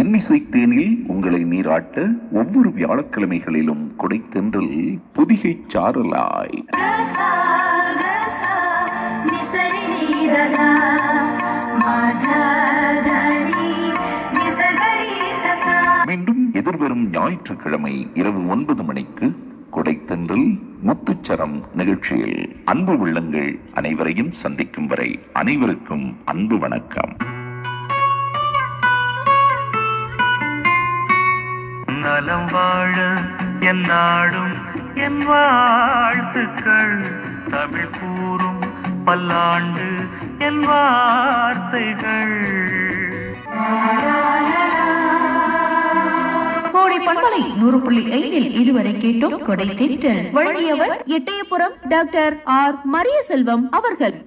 இன்னிசை தேனில் உங்களை நீராட்ட ஒவ்வொரு வியாழக்கிழமைகளிலும் கொடைத்தென்றல் பொதிகை சாரலாய் மீண்டும் எதிர்வரும் ஞாயிற்றுக்கிழமை இரவு 9 மணிக்கு கொடைத்தென்றல் முத்துச்சரம் நிகழ்ச்சியில் அன்பு உள்ளங்கள் அனைவரையும் சந்திக்கும் வரை அனைவருக்கும் அன்பு வணக்கம். நலம் வாழ என் நாடும் என் வாழ்த்துக்கள், தமிழ் கூறும் பல்லாண்டு என் வார்த்தைகள். கோடை பண்பலை 100.5 இதுவரை கேட்டோம் கொடை தென்றல். வழங்கியவர் எட்டயபுரம் டாக்டர் ஆர் மரிய செல்வம் அவர்கள்.